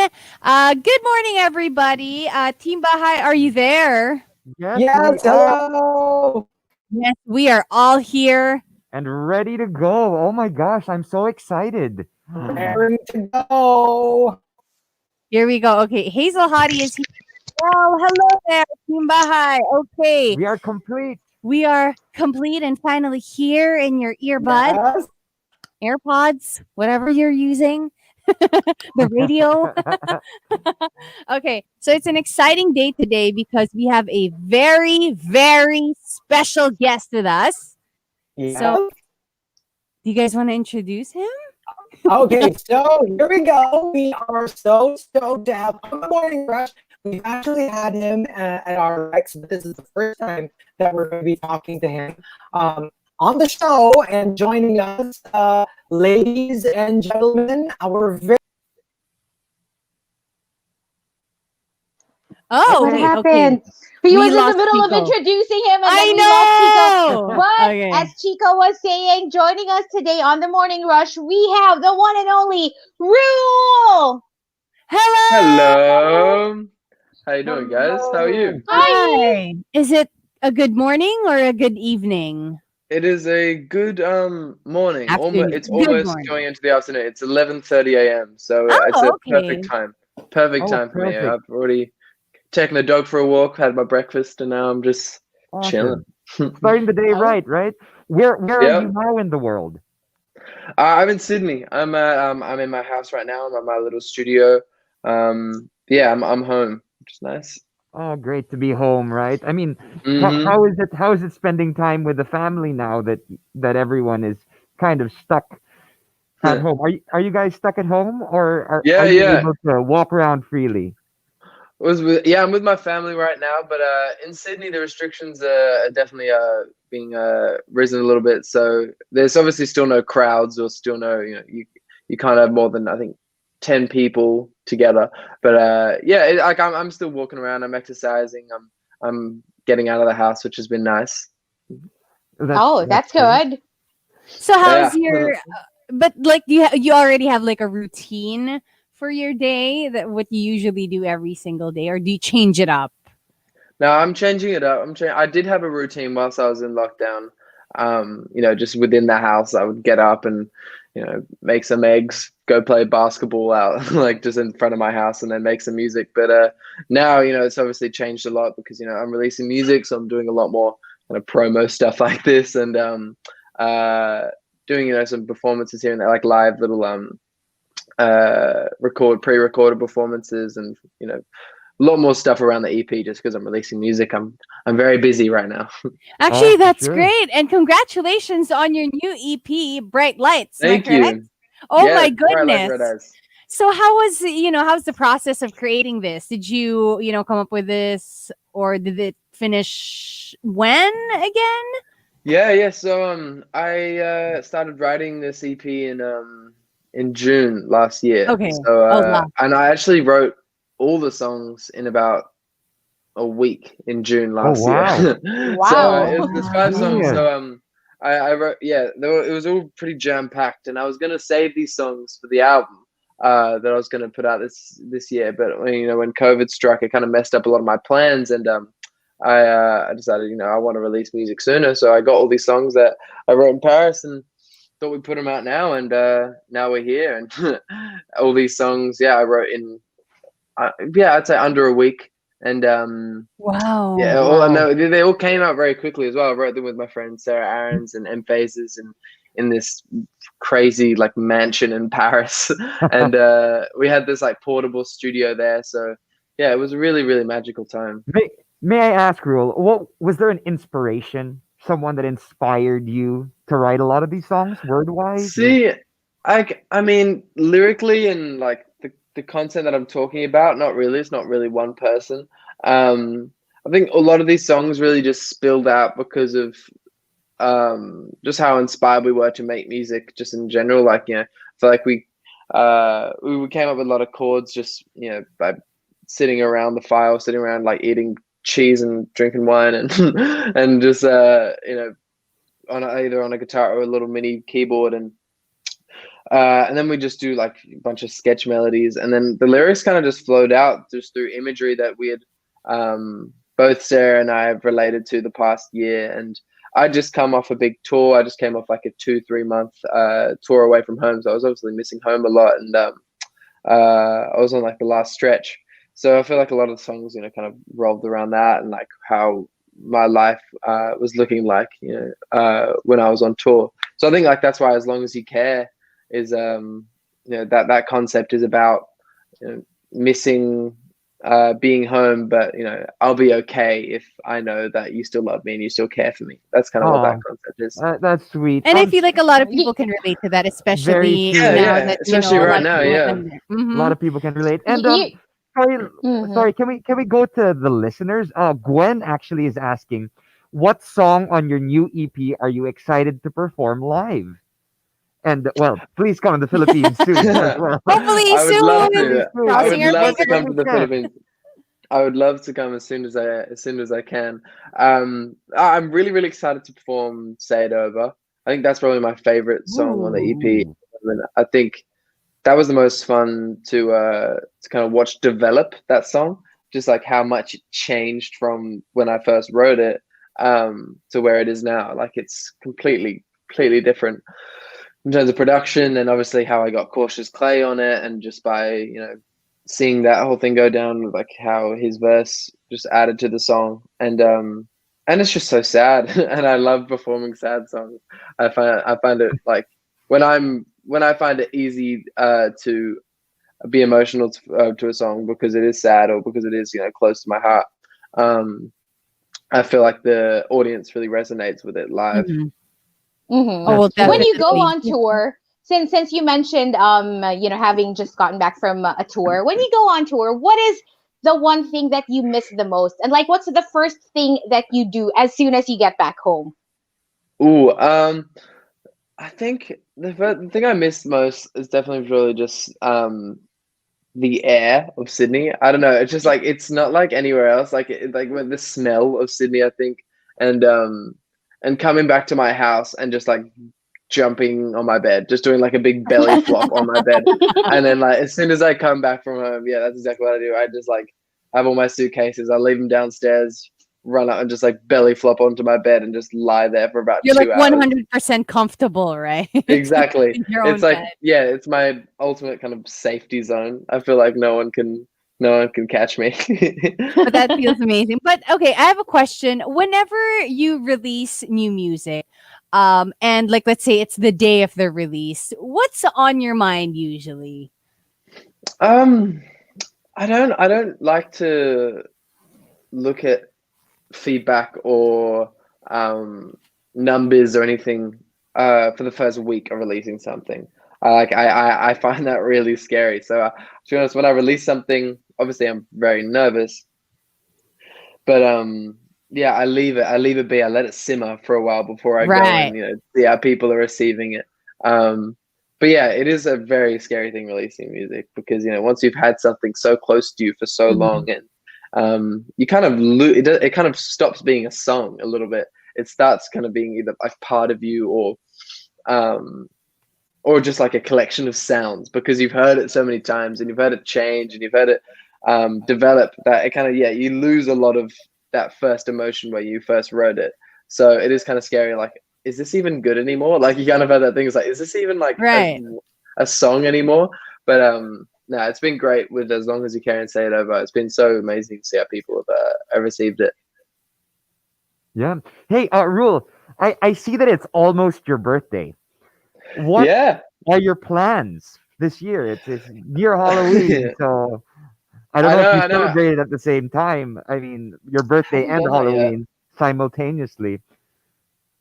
Good morning, everybody. Team Bahay, are you there? Yes, we Yes, are, hello. Yes, we are all here. and ready to go. Oh my gosh, I'm so excited. Raring to go. Here we go. Okay, Hazel Hottie is here. Well, hello there, Team Bahay. Okay, We are complete. we are complete and finally here in your earbuds, Yes. AirPods, whatever you're using, the radio. Okay, so it's an exciting day today because we have a very, very special guest with us. So, Yes. do you guys want to introduce him? Okay, so here we go. We are so stoked to have on the morning rush. We've actually had him at our RX, but this is the first time that we're going to be talking to him on the show and joining us, ladies and gentlemen, our very Oh, What okay, happened? okay. He We was in the lost middle of Chico. introducing him, and I then we lost Chico. know. But Okay. as Chico was saying, joining us today on the Morning Rush, we have the one and only Ruel. Hello. Hello. How you doing, guys? How are you? Hi. Is it a good morning or a good evening? It is a good morning. Afternoon. It's Good almost morning. going into the afternoon. It's 11:30 a.m. So it's Oh, a okay. perfect time. Perfect Oh, time for me. perfect. I've already taken the dog for a walk, had my breakfast, and now I'm just chilling. Awesome. Starting the day Oh. right? Where are Yep. you now in the world? I'm in Sydney. I'm in my house right now. I'm at my little studio. Yeah, I'm home, which is nice. Oh, great to be home, right? I mean, Mm-hmm. how is it? How is it spending time with the family now that everyone is kind of stuck at home? Are you guys stuck at home, or are you Yeah. able to walk around freely? I'm with my family right now, but in Sydney the restrictions are definitely being risen a little bit. So there's obviously still no crowds, or still no, you can't have more than, I think, 10 people together. But like I'm still walking around. I'm exercising. I'm getting out of the house, which has been nice. That's great. good. So how's Yeah. your? But like, you already have like a routine for your day, that what you usually do every single day, or do you change it up? No, I'm changing it up. I did have a routine whilst I was in lockdown. Just within the house, I would get up and, make some eggs, go play basketball out, like just in front of my house, and then make some music. But now, it's obviously changed a lot because, I'm releasing music, so I'm doing a lot more kind of promo stuff like this, and doing, some performances here and there, like live little pre-recorded performances, and a lot more stuff around the EP just because I'm releasing music. I'm very busy right now. Actually, for that's sure. great, and congratulations on your new EP, Bright Lights. Am I Thank correct? you. Oh Yeah, my bright like red goodness. eyes. So how's the process of creating this? Did you, come up with this, or did it finish when again? Yeah. So I started writing this EP in June last year. Okay. So Oh, wow. and I actually wrote all the songs in about a week in June Oh, last wow. year. So Wow. there's 5 songs. Yeah. So I wrote, it was all pretty jam packed, and I was gonna save these songs for the album that I was gonna put out this year. But when COVID struck, it kind of messed up a lot of my plans, and I decided, I want to release music sooner. So I got all these songs that I wrote in Paris and thought we'd put them out now, and now we're here. And all these songs, I wrote in, I'd say under a week. And Wow. no, they all came out very quickly as well. I wrote them with my friend Sarah Aarons and M Phases, and in this crazy like mansion in Paris. And we had this like portable studio there. So it was a really, really magical time. May I ask, Ruel, what was there an inspiration, someone that inspired you to write a lot of these songs, word-wise? See, I mean, lyrically and like the content that I'm talking about, not really. It's not really one person. I think a lot of these songs really just spilled out because of just how inspired we were to make music, just in general. Like, I feel like we came up with a lot of chords just by sitting around the fire, sitting around like eating cheese and drinking wine, and and just either on a guitar or a little mini keyboard. And and then we just do like a bunch of sketch melodies, and then the lyrics kind of just flowed out just through imagery that we had, both Sarah and I have related to the past year. And I just come off a big tour. I just came off like a 2-3 month tour away from home, so I was obviously missing home a lot, and I was on like the last stretch. So I feel like a lot of the songs, kind of revolved around that and like how my life was looking like, when I was on tour. So I think like that's why As Long As You Care is, that concept is about, missing being home, but I'll be okay if I know that you still love me and you still care for me. That's kind of what that Oh, concept is. that's sweet. And I feel like a lot of Ye- people can relate to that, Very especially true. Yeah, now yeah, that especially a lot right of now. people have Yeah. been there. A lot of people can relate. And you, sorry, mhm. sorry. Can we go to the listeners? Gwen actually is asking, what song on your new EP are you excited to perform live? And well, please come to the Philippines soon as well. Hopefully I would love soon. to. I Crossing would our love to fingers. come to the Philippines. I would love to come as soon as I can. I'm really really excited to perform "Say It Over." I think that's probably my favorite song on the EP. Ooh. And I think that was the most fun to kind of watch develop that song. Just like how much it changed from when I first wrote it, to where it is now. Like it's completely different in terms of production, and obviously how I got Cautious Clay on it, and just by seeing that whole thing go down, like how his verse just added to the song. And it's just so sad, and I love performing sad songs. I find it like when I find it easy to be emotional to a song because it is sad or because it is close to my heart. I feel like the audience really resonates with it live. Mhm. Mm-hmm. Oh, well, That's When true. you go definitely. on tour, since you mentioned having just gotten back from a tour, when you go on tour, what is the one thing that you miss the most, and like what's the first thing that you do as soon as you get back home? Ooh, I think the thing I miss most is definitely really just the air of Sydney. I don't know. It's just like it's not like anywhere else. Like with the smell of Sydney, I think, and coming back to my house and just like jumping on my bed, just doing like a big belly flop on my bed, and then like as soon as I come back from home, yeah, that's exactly what I do. I just like have all my suitcases. I leave them downstairs, run up and just like belly flop onto my bed and just lie there for about You're like 2 hours. 100% comfortable, right? Exactly. In your It's own like, bed. yeah, it's my ultimate kind of safety zone. I feel like no one can catch me. But that feels amazing. But okay, I have a question. Whenever you release new music, and like let's say it's the day of the release, what's on your mind usually? um, I don't like to look at feedback or numbers or anything for the first week of releasing something. I find that really scary. So to be honest, when I release something, obviously I'm very nervous, but yeah, I leave it be. I let it simmer for a while before I go Right. and see how people are receiving it. Um, but yeah, it is a very scary thing releasing music because once you've had something so close to you for so Mhm. long, and you kind of it kind of stops being a song a little bit. It starts kind of being either like part of you um, or just like a collection of sounds because you've heard it so many times and you've heard it change and you've heard it develop that it kind of, yeah, you lose a lot of that first emotion where you first wrote it. So it is kind of scary. Like, is this even good anymore? Like you kind of have that thing. It's like, is this even like Right. a song anymore? But no, it's been great with As Long As You Care and Say It Over. It's been so amazing to see how people have received it. Yeah. Hey, Rule, I see that it's almost your birthday. What Yeah. are your plans this year? It's near Halloween, so I don't I know if know, you I know. celebrate it at the same time. I mean, your I birthday haven't and done that yet. Halloween simultaneously.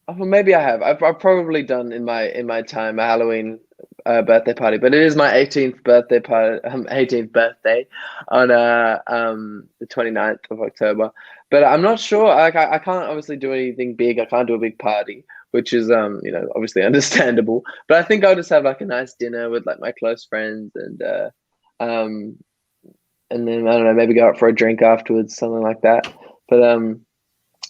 Oh, well, maybe I have. I've probably done in my time a Halloween birthday party, but it is my 18th birthday party, 18th birthday on the 29th of October. But I'm not sure. Like I can't obviously do anything big. I can't do a big party, which is obviously understandable. But I think I'll just have like a nice dinner with like my close friends um and then I don't know, maybe go out for a drink afterwards, something like that. But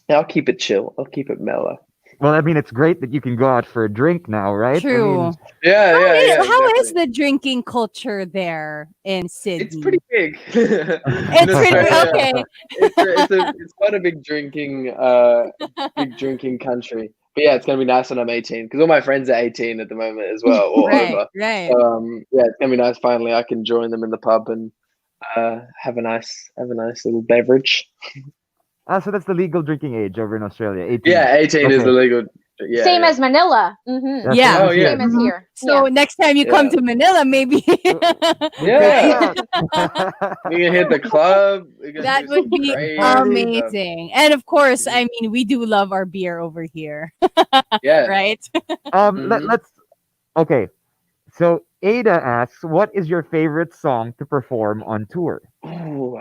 yeah, I'll keep it chill. I'll keep it mellow. Well, I mean, it's great that you can go out for a drink now, right? I True. mean, Yeah, yeah, How is exactly. the drinking culture there in It's pretty Sydney? big in It's pretty Australia. okay. It's quite a big drinking country. But yeah, it's gonna be nice when I'm 18 because all my friends are 18 at the moment as well, or Right, over. right. So yeah, it's gonna be nice. Finally, I can join them in the pub and have a nice little beverage. so that's the legal drinking age over in Australia, 18. Yeah, 18 is Okay. the legal. Yeah, Same yeah. as Manila. Yeah, same Yeah. Oh as yeah, here. Same as here. So Yeah. next time you come yeah, to Manila, maybe We could, yeah. We can hit the club. We can that do would some be crazy stuff. amazing. And of course, I mean, we do love our beer over here, Yeah. right? Hmm. let's. Okay. So Ada asks, what is your favorite song to perform on tour? Ooh,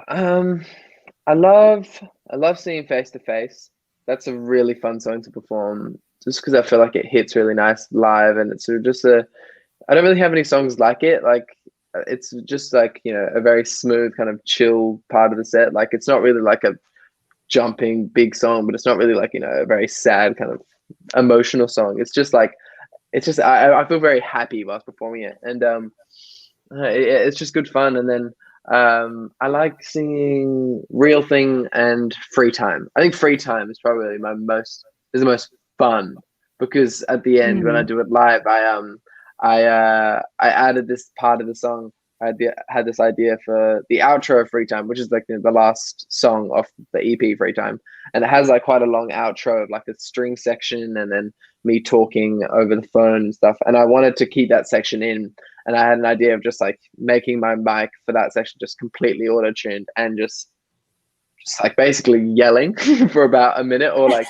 I love seeing Face to Face. That's a really fun song to perform, just because I feel like it hits really nice live, and it's sort of just a. I don't really have any songs like it. Like it's just like a very smooth kind of chill part of the set. Like it's not really like a jumping big song, but it's not really like a very sad kind of emotional song. It's just like I feel very happy whilst performing it, and it's just good fun. And then I like singing Real Thing and Free Time. I think Free Time is probably the most fun because at the end when I Mm. do it live, I added this part of the song. Had this idea for the outro of Free Time, which is like the last song off the EP Free Time, and it has like quite a long outro of like a string section and then me talking over the phone and stuff. And I wanted to keep that section in, and I had an idea of just like making my mic for that section just completely auto tuned and just like basically yelling for about a minute, or like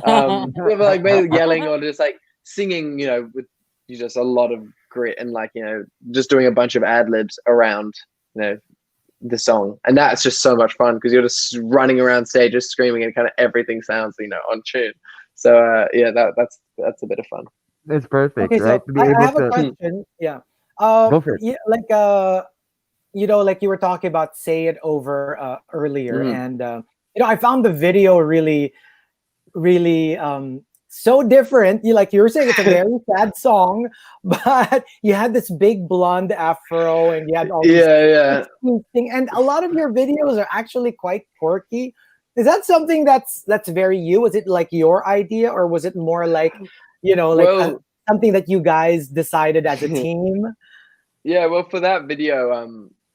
like basically yelling or just like singing, with just a lot of grit and like just doing a bunch of ad libs around the song, and that's just so much fun because you're just running around stage just screaming and kind of everything sounds on tune. So yeah, that's a bit of fun. It's perfect, Okay, right? so To be I able have a to question. Yeah. go for it. Yeah, like like you were talking about "Say It Over" earlier, Mhm. and I found the video really, really so different. You were saying it's a very sad song, but you had this big blonde afro, and you had all these Yeah, yeah. thing, and a lot of your videos are actually quite quirky. Is that something that's very you? Was it like your idea, or was it more like, Well, something that you guys decided as a team? yeah, well, for that video,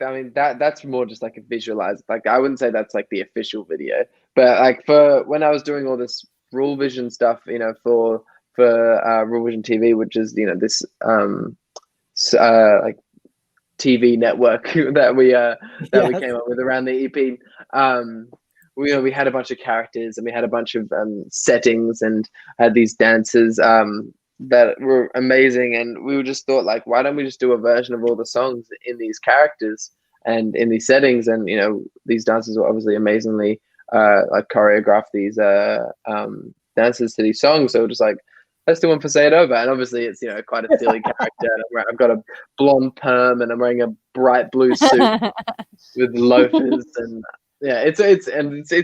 I mean that's more just like a visualize. Like I wouldn't say that's like the official video, but like for when I was doing all this Rule Vision stuff, for Rule Vision TV, which is this like TV network that we Yes. came up with around the EP. We had a bunch of characters and we had a bunch of settings and had these dances that were amazing, and we just thought like, why don't we just do a version of all the songs in these characters and in these settings? And these dancers were obviously amazingly like choreographed these dances to these songs. So we're just like, let's do one for Say It Over. And obviously it's quite a silly character. And I've got a blonde perm and I'm wearing a bright blue suit with loafers and yeah, it's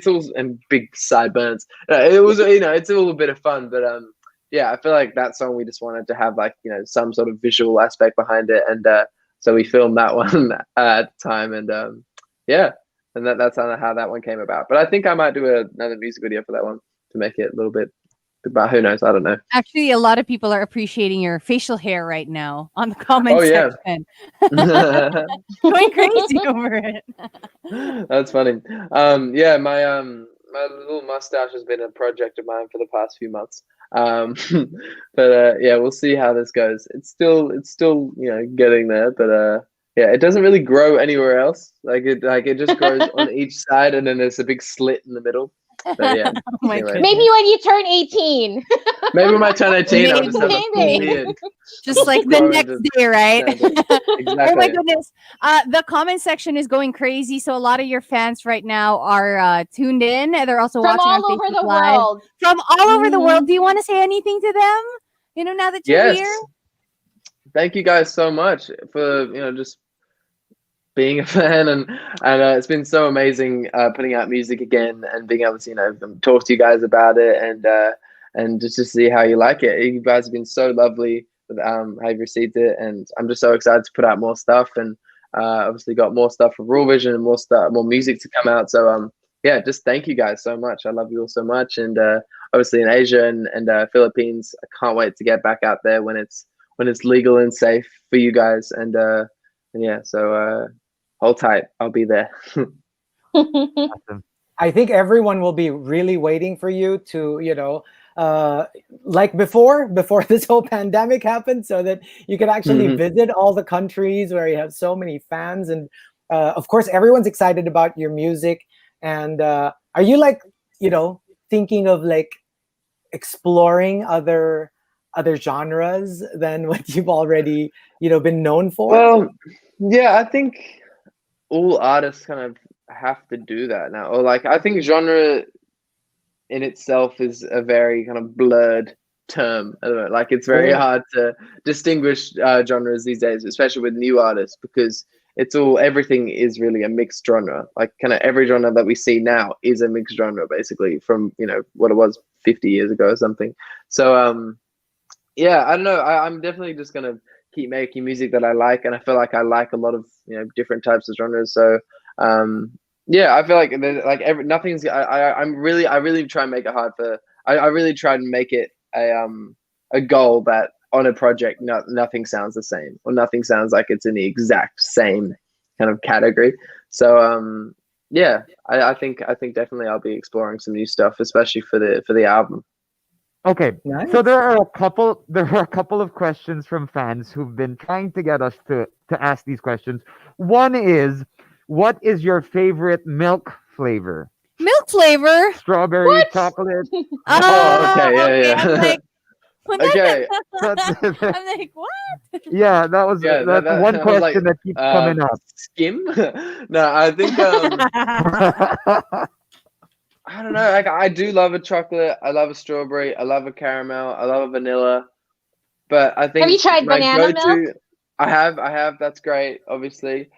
all and big sideburns. It was it's all a bit of fun, but yeah, I feel like that song we just wanted to have like some sort of visual aspect behind it, and so we filmed that one at the time, and yeah, and that's how that one came about. But I think I might do another music video for that one to make it a little bit. But who knows? I don't know. Actually, a lot of people are appreciating your facial hair right now on the comment Oh yeah. section. Going crazy over it. That's funny. Yeah, my little mustache has been a project of mine for the past few months. But yeah, we'll see how this goes. It's still getting there, but yeah, it doesn't really grow anywhere else. It just grows on each side, and then there's a big slit in the middle. But yeah, Oh my anyway. goodness. Maybe when you turn 18. Maybe when my turn 18, I'll just have a full Maybe. beard. Just like the Grow next into day, right? standard. Oh my Exactly. goodness. The comment section is going crazy. So a lot of your fans right now are tuned in. They're also From watching on all over Facebook the Live world. from all over the Mhm. world. Do you want to say anything to them? Now that you're Yes. here? Thank you guys so much for just being a fan, and it's been so amazing putting out music again and being able to talk to you guys about it, and just to see how you like it. You guys have been so lovely with how you've received it, and I'm just so excited to put out more stuff, and obviously got more stuff for Rural Vision and more music to come out. So yeah, just thank you guys so much. I love you all so much, and obviously in Asia and Philippines, I can't wait to get back out there when it's legal and safe for you guys. And yeah, so hold tight, I'll be there. Awesome. I think everyone will be really waiting for you to, like before this whole pandemic happened, so that you could actually visit all the countries where you have so many fans. And of course, everyone's excited about your music. And are you like, thinking of like exploring other genres than what you've already, been known for? Well, yeah, I think all artists kind of have to do that now. Or like, I think genre in itself is a very kind of blurred term. I don't know, like it's very hard to distinguish genres these days, especially with new artists, because everything is really a mixed genre. Like kind of every genre that we see now is a mixed genre, basically, from what it was 50 years ago or something. So yeah, I don't know. I'm definitely just gonna keep making music that I like, and I feel like I like a lot of different types of genres. So yeah, I feel like nothing's. I really try and make it hard for. I really try and make it a goal that on a project nothing sounds the same, or nothing sounds like it's in the exact same kind of category. So yeah, I think definitely I'll be exploring some new stuff, especially for the album. Okay, Nice. so there are a couple of questions from fans who've been trying to get us to ask these questions. One is, what is your favorite milk flavor? Milk flavor? Strawberry, What? chocolate. Oh, okay, yeah. I'm like, Okay. I'm like, what? Yeah, that's one I was like, question that keeps coming up. Skim? No, I think I don't know. Like, I do love a chocolate. I love a strawberry. I love a caramel. I love a vanilla. But I think Have you tried my banana go-to, milk? I have. That's great, obviously.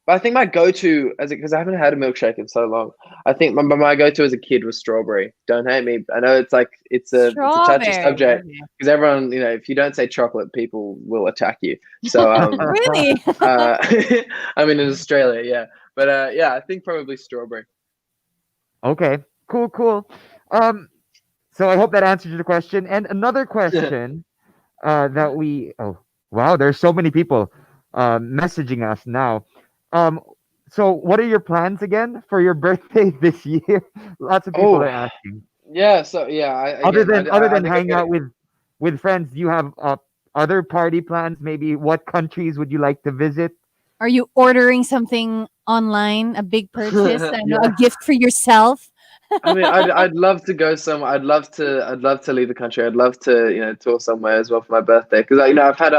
But I think my go-to, because I haven't had a milkshake in so long. I think my go-to as a kid was strawberry. Don't hate me. I know it's like it's a touchy Strawberry. subject, because everyone, if you don't say chocolate, people will attack you. So Really? I mean in Australia, yeah. But yeah, I think probably strawberry. Okay, cool. So I hope that answers your question. And another question oh wow, there's so many people messaging us now. So what are your plans again for your birthday this year? Lots of people Oh, are asking. yeah. So yeah, Other than I think hanging out with friends, do you have other party plans? Maybe what countries would you like to visit? Are you ordering something online? A big purchase? I know, Yeah. a gift for yourself? I mean, I'd love to go somewhere. I'd love to leave the country. I'd love to tour somewhere as well for my birthday, because I've had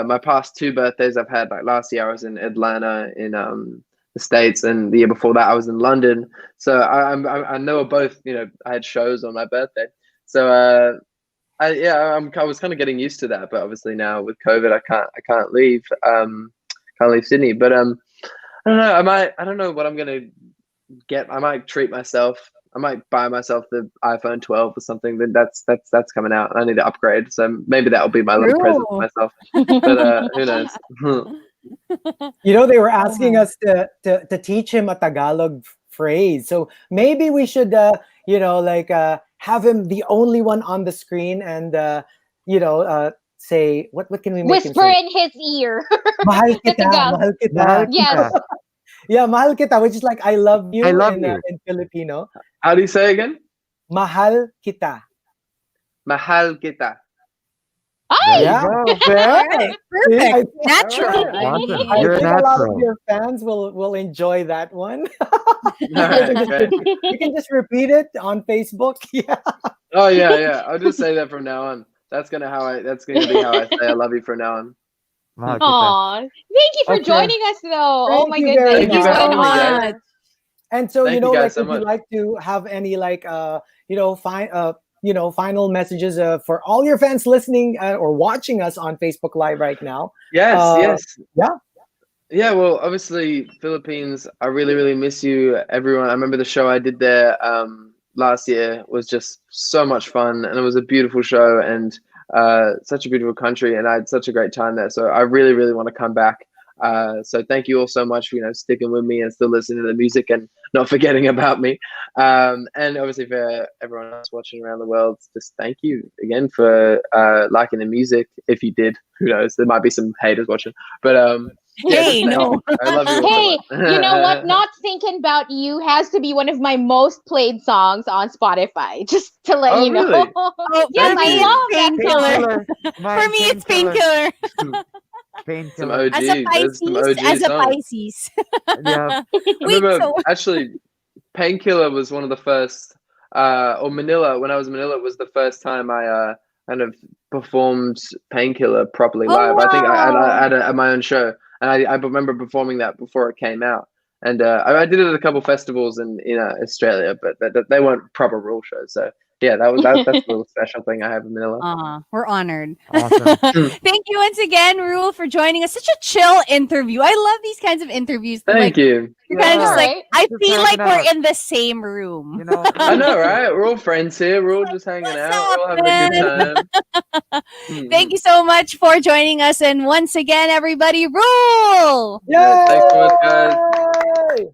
my past two birthdays I've had, like last year I was in Atlanta in the States, and the year before that I was in London. So I know both I had shows on my birthday. So I was kind of getting used to that, but obviously now with COVID I can't leave Sydney. But I don't know. I don't know what I'm gonna get. I might treat myself. I might buy myself the iPhone 12 or something. Then that's coming out. I need to upgrade, so maybe that'll be my little present for myself. But who knows? They were asking us to teach him a Tagalog phrase. So maybe we should, have him the only one on the screen and, say, what can we make him Whisper say? in his ear. Mahal The kita, Tagalog. mahal kita. Mahal Yes. kita. Yeah, mahal kita, which is like I love you I love in, you. in Filipino. How do you say again? Mahal kita. Mahal kita. There Yeah. you go. Right, perfect. Natural. Awesome. I You're think a lot of natural. your fans will enjoy that one. Alright, great. You can just repeat it on Facebook. Yeah. Oh yeah. I'll just say that from now on. That's gonna be how I say I love you from now on. Mahal kita. Aw. Thank you for Okay. joining us, though. Oh Thank my you goodness. very Thank you much. so Thank you, guys. much. And so, Thank you guys so would you much. like to have any final messages for all your fans listening or watching us on Facebook Live right now? Yes. yeah. Yeah, well, obviously, Philippines, I really, really miss you, everyone. I remember the show I did there, last year was just so much fun, and it was a beautiful show, and such a beautiful country, and I had such a great time there. So I really, really want to come back. So thank you all so much for sticking with me and still listening to the music and not forgetting about me. And obviously for everyone else watching around the world, just thank you again for liking the music. If you did, who knows? There might be some haters watching, but yeah, Hey, just thank no. you. I love you all Hey, so much. you know what? Not Thinking About You has to be one of my most played songs on Spotify. Just to let Oh, you know. really? Oh, Yes, for I me, you. love that it's song. Painkiller. Painkiller. For me, it's Painkiller. Painkiller. Some Painkiller. As a OG. Those are some Pisces, OG as a songs. Pisces. Yeah. I Wait, remember so actually Painkiller was one of the first or Manila, when I was in Manila, was the first time I kind of performed Painkiller properly oh live. I think wow. I had at my own show, and I remember performing that before it came out. And I did it at a couple festivals in Australia, but they weren't proper rule shows. So yeah, that's a little special thing I have in Manila. We're honored. Awesome. Thank you once again, Ruel, for joining us. Such a chill interview. I love these kinds of interviews. Thank Like you. you're kind of just Yeah. like Right? I Just feel like hanging we're out. in the same room. I know, right? We're all friends here. We're all Like, just hanging what's out. We're up, all having a good man? time. Thank you so much for joining us. And once again, everybody, Ruel. Yeah, thanks so much, guys. Yay!